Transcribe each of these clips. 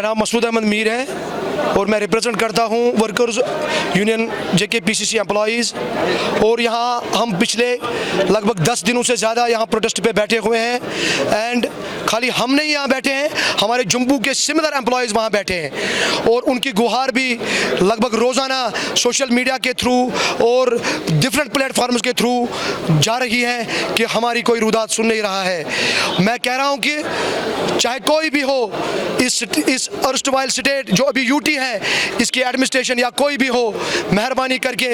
मेरा नाम मसूद अहमद मीर है और मैं रिप्रेजेंट करता हूं वर्कर्स यूनियन JKPCC एम्प्लॉइज़। और यहां हम पिछले लगभग 10 दिनों से ज़्यादा यहां प्रोटेस्ट पे बैठे हुए हैं। एंड खाली हम नहीं यहाँ बैठे हैं, हमारे जम्मू के सिमिलर एम्प्लॉइज़ वहाँ बैठे हैं और उनकी गुहार भी लगभग रोज़ाना सोशल मीडिया के थ्रू और डिफरेंट प्लेटफॉर्म्स के थ्रू जा रही है कि हमारी कोई रुदात सुन नहीं रहा है। मैं कह रहा हूँ कि चाहे कोई भी हो, इस अर्स्टवाइल स्टेट जो अभी यूटी है, इसकी एडमिनिस्ट्रेशन या कोई भी हो, मेहरबानी करके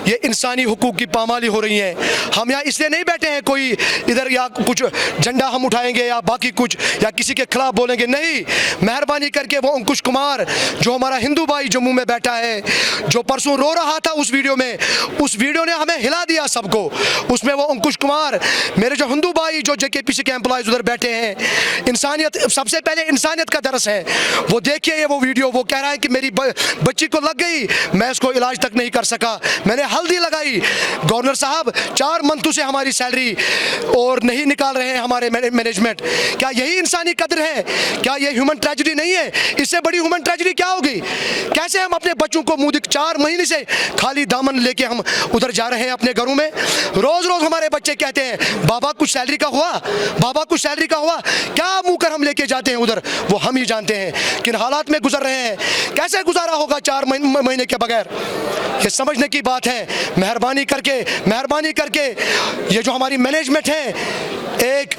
ये इंसानी हुकूक की पामाली हो रही है। हम यहाँ इसलिए नहीं बैठे हैं कोई इधर या कुछ झंडा हम उठाएंगे या बाकी कुछ या किसी के खिलाफ बोलेंगे, नहीं। मेहरबानी करके वो अंकुश कुमार जो हमारा हिंदू भाई जम्मू में बैठा है, जो परसों रो रहा था उस वीडियो में, उस वीडियो ने हमें हिला दिया सबको। उसमें वो अंकुश कुमार, मेरे जो हिंदू भाई जो JKPCC के एम्प्लॉइज उधर बैठे हैं, इंसानियत सबसे पहले इंसानियत का दरस है। वो देखिए ये वो वीडियो, वो कह रहा है कि मेरी बच्ची को लग गई, मैं इसको इलाज तक नहीं कर सका, मैंने हल्दी लगाई। गवर्नर साहब 4 मंथों से हमारी सैलरी और नहीं निकाल रहे हैं हमारे मैनेजमेंट। क्या यही इंसानी कदर है? क्या ये ह्यूमन ट्रेजेडी नहीं है? इससे बड़ी ह्यूमन ट्रेजेडी क्या होगी? कैसे हम अपने बच्चों को मुंह 4 महीने से खाली दामन लेके हम उधर जा रहे हैं अपने घरों में। रोज रोज हमारे बच्चे कहते हैं बाबा कुछ सैलरी का हुआ, बाबा कुछ सैलरी का हुआ। क्या मुंह कर हम लेके जाते हैं उधर, वो हम ही जानते हैं किन हालात में गुजर रहे हैं। कैसे गुजारा होगा 4 महीने के बगैर? ये समझने की बात है। मेहरबानी करके ये जो हमारी मैनेजमेंट है, एक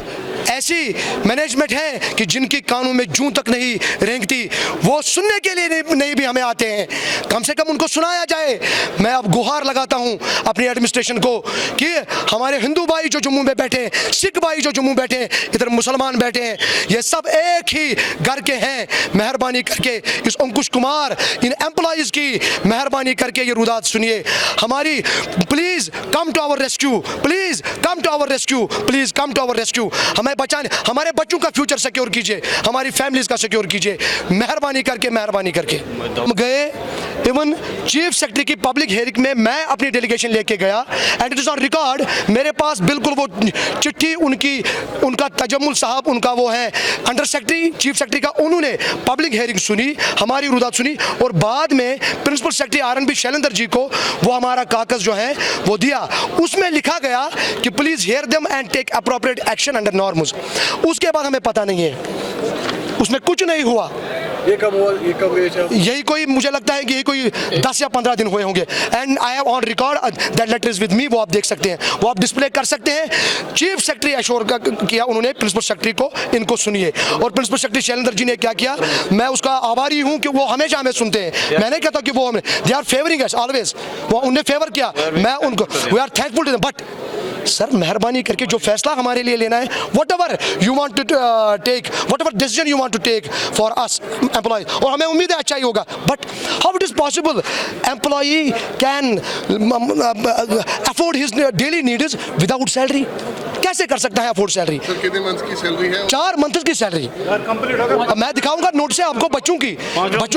ऐसी मैनेजमेंट है कि जिनकी कानों में जूं तक नहीं रेंगती, वो सुनने के लिए नहीं भी हमें आते हैं। कम से कम उनको सुनाया जाए। मैं अब गुहार लगाता हूं अपनी एडमिनिस्ट्रेशन को कि हमारे हिंदू भाई जो जम्मू में बैठे हैं, सिख भाई जो जम्मू बैठे हैं, इधर मुसलमान बैठे हैं, ये सब एक ही घर के हैं। मेहरबानी करके इस अंकुश कुमार, इन एम्प्लॉइज की मेहरबानी करके ये रुदात सुनिए हमारी। Please come to our rescue, please come to our rescue, please come to our rescue. हमें बचाने, हमारे बच्चों का फ्यूचर सिक्योर कीजिए, हमारी फैमिलीज का सिक्योर कीजिए। मेहरबानी करके हम गए, इवन चीफ सेक्रेटरी की पब्लिक हियरिंग में मैं अपनी डेलीगेशन लेके गया and it is on record. मेरे पास बिल्कुल वो चिट्ठी उनका तजम्मुल साहब, उनका वो है अंडर सेक्रेटरी, चीफ सेक्रेटरी का, उन्होंने पब्लिक हियरिंग सुनी, हमारी रुदात सुनी और बाद में principal secretary RNB Shailendra ji को वो हमारा कागज जो है वो दिया। उसमें लिखा गया कि please hear them and take appropriate action under norms. उसके बाद हमें पता नहीं है, उसमें कुछ नहीं हुआ। ये कब हुआ? यही कोई, मुझे लगता है कि यही कोई 10 या 15 दिन हुए होंगे। And I have on record that letter is with me, वो आप देख सकते हैं, वो आप डिस्प्ले कर सकते हैं। चीफ सेक्रेटरी अश्योर किया उन्होंने प्रिंसिपल सेक्रेटरी को, इनको सुनिए। और प्रिंसिपल सेक्रेटरी शैलेंद्र जी ने क्या किया, मैं उसका आभारी हूं कि वो हमेशा हमें सुनते हैं। मैं नहीं कहता कि वो हमें, they are favouring us always, वो उन्हें फेवर किया, मैं उनको, we are thankful to them. But sir मेहरबानी करके जो फैसला हमारे लिए लेना है, whatever you want to take, whatever decision you want to take for us employees, और हमें उम्मीद है अच्छा ही होगा। But how it is possible employee can afford his daily needs without salary? कैसे कर सकता है अफोर्ड सैलरी? कितने मंथ की सैलरी है? 4 मंथ की सैलरी। अब मैं दिखाऊंगा नोट से आपको, बच्चों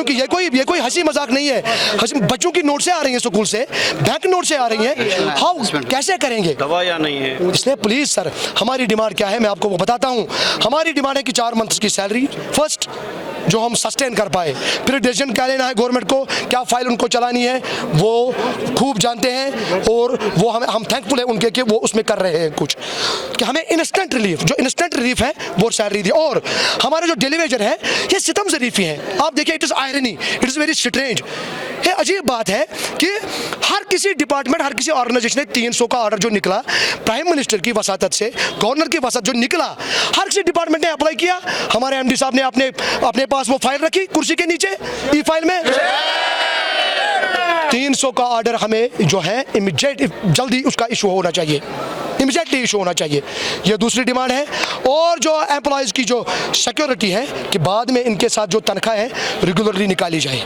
की ये कोई हंसी मजाक नहीं है। बच्चों की नोट से आ रही है, स्कूल से, बैंक नोट से आ रही है। हाउ, कैसे करेंगे? दवाइयाँ नहीं है। इसलिए प्लीज सर, हमारी डिमांड क्या है मैं आपको वो बताता हूँ। हमारी डिमांड है कि 4 मंथ की सैलरी फर्स्ट, जो हम सस्टेन कर पाए। फिर डिसीजन क्या लेना है गवर्नमेंट को, क्या फाइल उनको चलानी है, वो खूब जानते हैं और वो हम थैंकफुल है उनके कि वो उसमें कर रहे हैं कुछ, कि हमें इंस्टेंट रिलीफ है वो सैलरी दी। और हमारे जो डेली वेजर है ये सितम ज़रीफ ही है। आप देखिए, it is irony, it is very strange. ये अजीब बात है कि हर किसी डिपार्टमेंट, हर किसी ऑर्गेनाइजेशन ने 300 का ऑर्डर जो निकला प्राइम मिनिस्टर की वसातत से, गवर्नर की वसातत जो निकला, हर किसी डिपार्टमेंट ने अप्लाई किया। हमारे MD साहब ने अपने पास वो फाइल रखी कुर्सी के नीचे, ई फाइल में 300 का ऑर्डर हमें जो है इमीडिएट, जल्दी उसका इशू होना चाहिए, इमीडिएटली इशू होना चाहिए। ये दूसरी डिमांड है। और जो एम्प्लॉयज़ की जो सिक्योरिटी है कि बाद में इनके साथ जो तनख्वाह है रेगुलरली निकाली जाए।